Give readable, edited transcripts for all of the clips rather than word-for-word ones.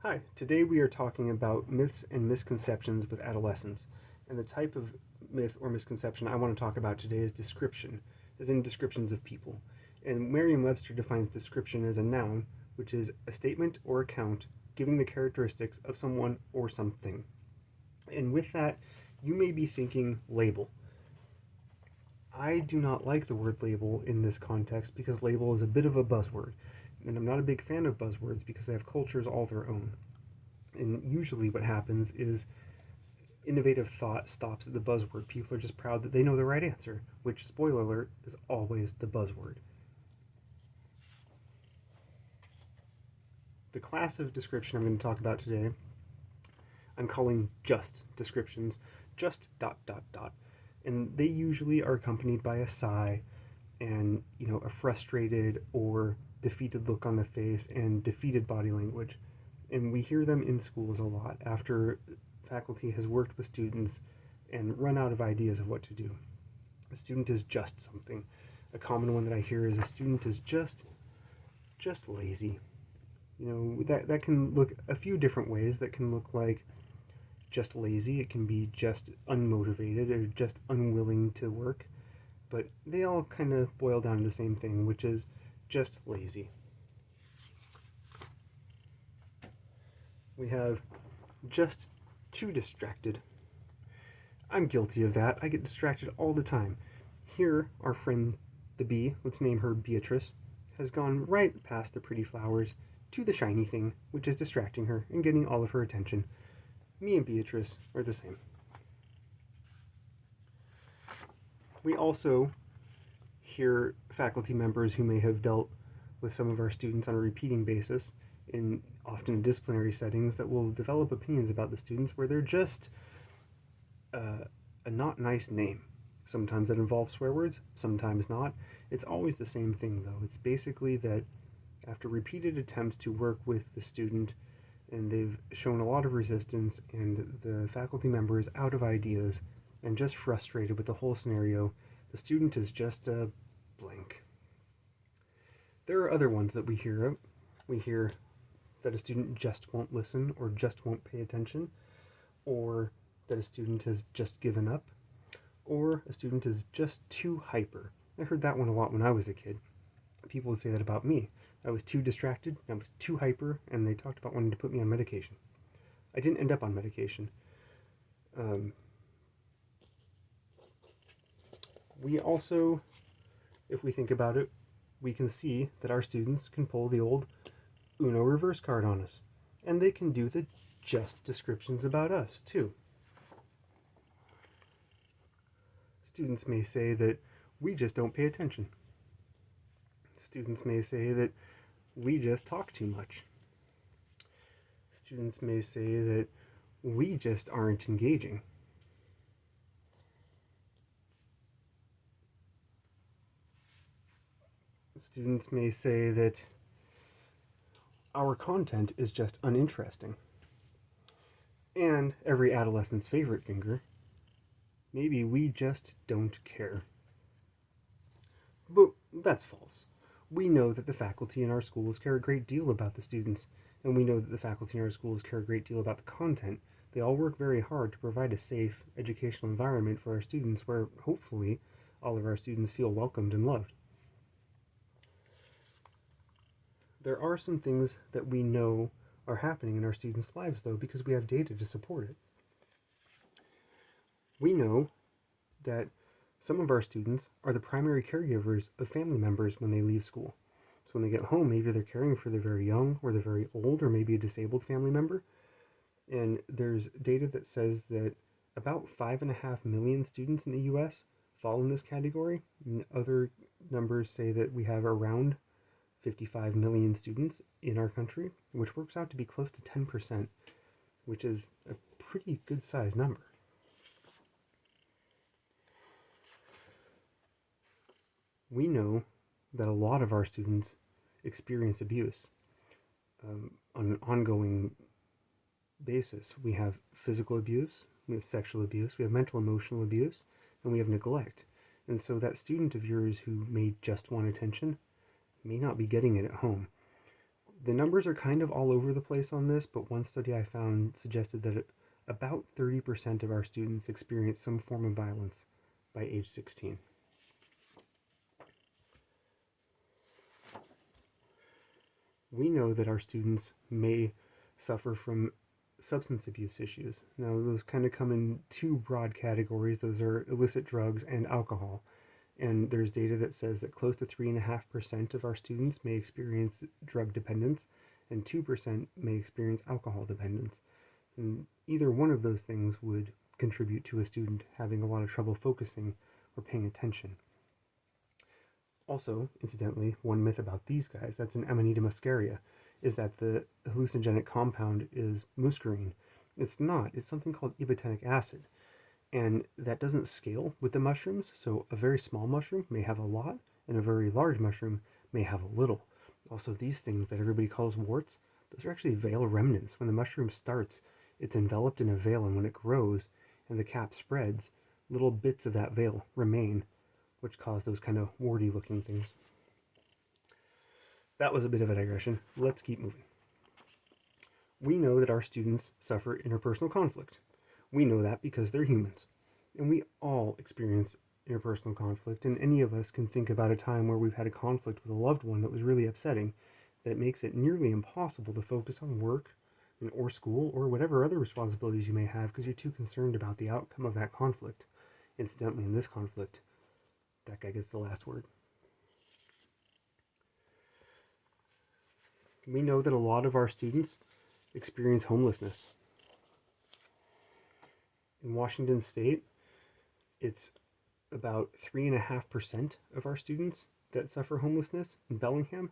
Hi, today we are talking about myths and misconceptions with adolescents. And the type of myth or misconception I want to talk about today is description, as in descriptions of people. And Merriam-Webster defines description as a noun, which is a statement or account giving the characteristics of someone or something. And with that, you may be thinking label. I do not like the word label in this context because label is a bit of a buzzword. And I'm not a big fan of buzzwords because they have cultures all their own. And usually what happens is innovative thought stops at the buzzword. People are just proud that they know the right answer, which, spoiler alert, is always the buzzword. The class of description I'm going to talk about today, I'm calling just descriptions, just dot dot dot. And they usually are accompanied by a sigh and, a frustrated or defeated look on the face and defeated body language. And we hear them in schools a lot after faculty has worked with students and run out of ideas of what to do. A student is just something. A common one that I hear is a student is just lazy. That can look a few different ways. That can look like just lazy. It can be just unmotivated or just unwilling to work. But they all kind of boil down to the same thing, which is just lazy. We have just too distracted. I'm guilty of that. I get distracted all the time. Here, our friend the bee, let's name her Beatrice, has gone right past the pretty flowers to the shiny thing, which is distracting her and getting all of her attention. Me and Beatrice are the same. We also hear faculty members who may have dealt with some of our students on a repeating basis in often disciplinary settings that will develop opinions about the students where they're just a not nice name. Sometimes that involves swear words, sometimes not. It's always the same thing though. It's basically that after repeated attempts to work with the student and they've shown a lot of resistance and the faculty member is out of ideas and just frustrated with the whole scenario, the student is just a blank. There are other ones that we hear out. We hear that a student just won't listen or just won't pay attention, or that a student has just given up, or a student is just too hyper. I heard that one a lot when I was a kid. People would say that about me. I was too distracted, I was too hyper, and they talked about wanting to put me on medication. I didn't end up on medication. We also, if we think about it, we can see that our students can pull the old Uno reverse card on us. And they can do the just descriptions about us, too. Students may say that we just don't pay attention. Students may say that we just talk too much. Students may say that we just aren't engaging. Students may say that our content is just uninteresting. And every adolescent's favorite finger, maybe we just don't care. But that's false. We know that the faculty in our schools care a great deal about the students, and we know that the faculty in our schools care a great deal about the content. They all work very hard to provide a safe educational environment for our students where hopefully all of our students feel welcomed and loved. There are some things that we know are happening in our students' lives, though, because we have data to support it. We know that some of our students are the primary caregivers of family members when they leave school. So when they get home, maybe they're caring for the very young or the very old or maybe a disabled family member. And there's data that says that about 5.5 million students in the US fall in this category. And other numbers say that we have around 55 million students in our country, which works out to be close to 10%, which is a pretty good sized number. We know that a lot of our students experience abuse on an ongoing basis. We have physical abuse, we have sexual abuse, we have mental emotional abuse, and we have neglect. And so that student of yours who may just want attention may not be getting it at home. The numbers are kind of all over the place on this, but one study I found suggested that about 30% of our students experience some form of violence by age 16. We know that our students may suffer from substance abuse issues. Now, those kind of come in two broad categories. Those are illicit drugs and alcohol. And there's data that says that close to 3.5% of our students may experience drug dependence, and 2% may experience alcohol dependence. And either one of those things would contribute to a student having a lot of trouble focusing or paying attention. Also, incidentally, one myth about these guys, that's an Amanita muscaria, is that the hallucinogenic compound is muscarine. It's not. It's something called ibotenic acid. And that doesn't scale with the mushrooms, so a very small mushroom may have a lot, and a very large mushroom may have a little. Also, these things that everybody calls warts, those are actually veil remnants. When the mushroom starts, it's enveloped in a veil, and when it grows and the cap spreads, little bits of that veil remain, which cause those kind of warty looking things. That was a bit of a digression. Let's keep moving. We know that our students suffer interpersonal conflict. We know that because they're humans. And we all experience interpersonal conflict, and any of us can think about a time where we've had a conflict with a loved one that was really upsetting, that makes it nearly impossible to focus on work or school or whatever other responsibilities you may have because you're too concerned about the outcome of that conflict. Incidentally, in this conflict, that guy gets the last word. We know that a lot of our students experience homelessness. In Washington State, it's about 3.5% of our students that suffer homelessness. In Bellingham,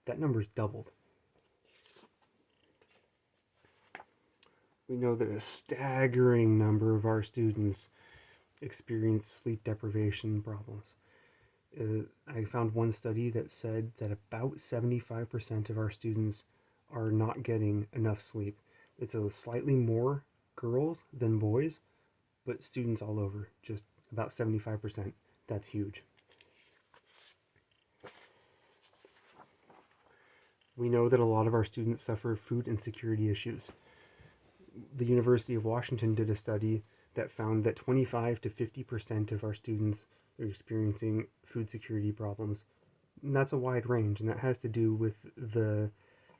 that number's doubled. We know that a staggering number of our students experience sleep deprivation problems. I found one study that said that about 75% of our students are not getting enough sleep. It's a slightly more girls than boys, but students all over, just about 75%. That's huge. We know that a lot of our students suffer food insecurity issues. The University of Washington did a study that found that 25 to 50% of our students are experiencing food security problems. And that's a wide range, and that has to do with the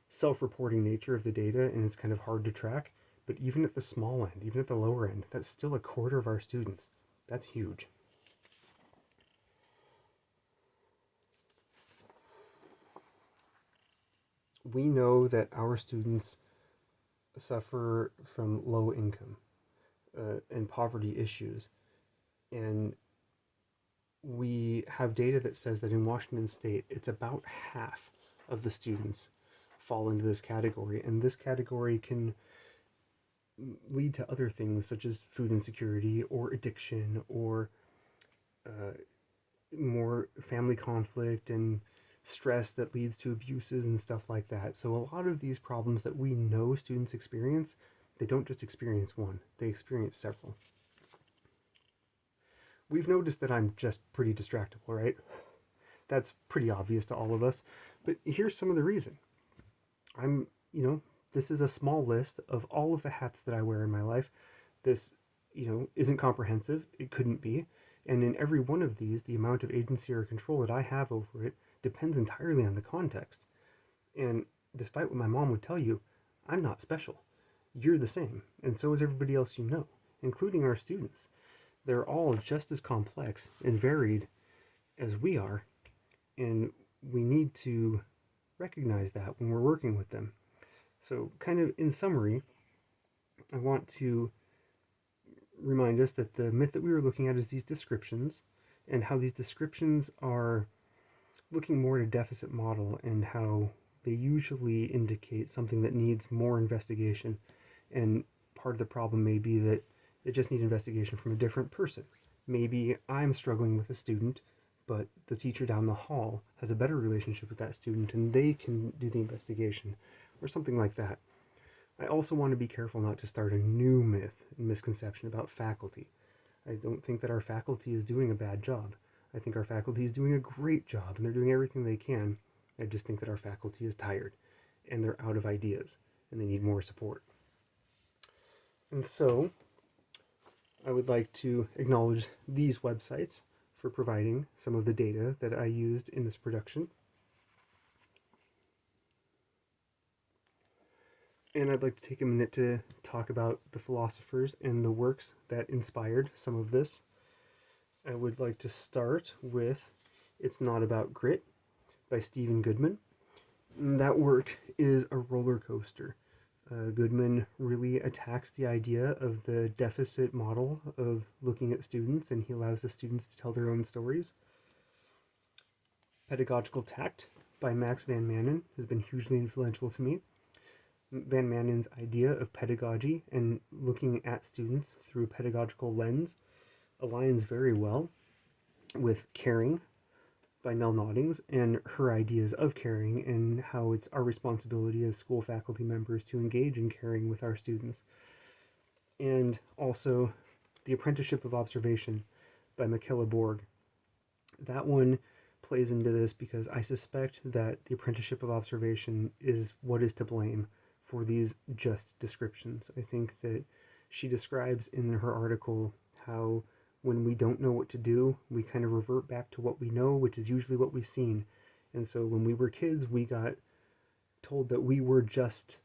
self-reporting nature of the data, and it's kind of hard to track. But even at the small end, even at the lower end, that's still a quarter of our students. That's huge. We know that our students suffer from low income and poverty issues. And we have data that says that in Washington State, it's about half of the students fall into this category. And this category can lead to other things such as food insecurity or addiction or more family conflict and stress that leads to abuses and stuff like that. So a lot of these problems that we know students experience, they don't just experience one, they experience several. We've noticed that I'm just pretty distractible, right? That's pretty obvious to all of us, but here's some of the reason. This is a small list of all of the hats that I wear in my life. This, isn't comprehensive. It couldn't be. And in every one of these, the amount of agency or control that I have over it depends entirely on the context. And despite what my mom would tell you, I'm not special. You're the same, and so is everybody else you know, including our students. They're all just as complex and varied as we are, and we need to recognize that when we're working with them. So, kind of in summary, I want to remind us that the myth that we were looking at is these descriptions, and how these descriptions are looking more at a deficit model and how they usually indicate something that needs more investigation. And part of the problem may be that it just needs investigation from a different person. Maybe I'm struggling with a student, but the teacher down the hall has a better relationship with that student and they can do the investigation, or something like that. I also want to be careful not to start a new myth and misconception about faculty. I don't think that our faculty is doing a bad job. I think our faculty is doing a great job and they're doing everything they can. I just think that our faculty is tired. and they're out of ideas and they need more support. And so I would like to acknowledge these websites for providing some of the data that I used in this production. And I'd like to take a minute to talk about the philosophers and the works that inspired some of this. I would like to start with It's Not About Grit by Stephen Goodman. And that work is a roller coaster. Goodman really attacks the idea of the deficit model of looking at students, and he allows the students to tell their own stories. Pedagogical Tact by Max Van Manen has been hugely influential to me. Van Manen's idea of pedagogy and looking at students through a pedagogical lens aligns very well with Caring by Nell Noddings and her ideas of caring and how it's our responsibility as school faculty members to engage in caring with our students. And also The Apprenticeship of Observation by Michaela Borg. That one plays into this because I suspect that The Apprenticeship of Observation is what is to blame for these just descriptions. I think that she describes in her article how when we don't know what to do, we kind of revert back to what we know, which is usually what we've seen. And so when we were kids, we got told that we were just,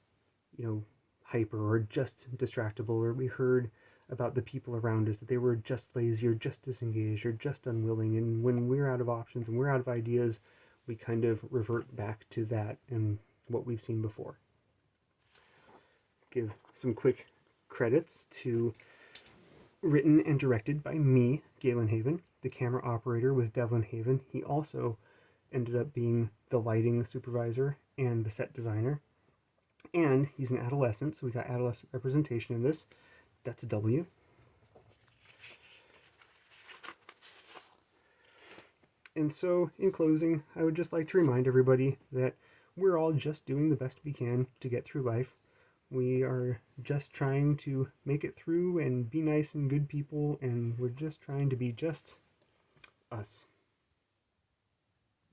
hyper or just distractible, or we heard about the people around us that they were just lazy or just disengaged or just unwilling. And when we're out of options and we're out of ideas, we kind of revert back to that and what we've seen before. Give some quick credits to written and directed by me, Galen Haven. The camera operator was Devlin Haven. He also ended up being the lighting supervisor and the set designer. And he's an adolescent, so we got adolescent representation in this. That's a W. And so, in closing, I would just like to remind everybody that we're all just doing the best we can to get through life. We are just trying to make it through and be nice and good people, and we're just trying to be just us.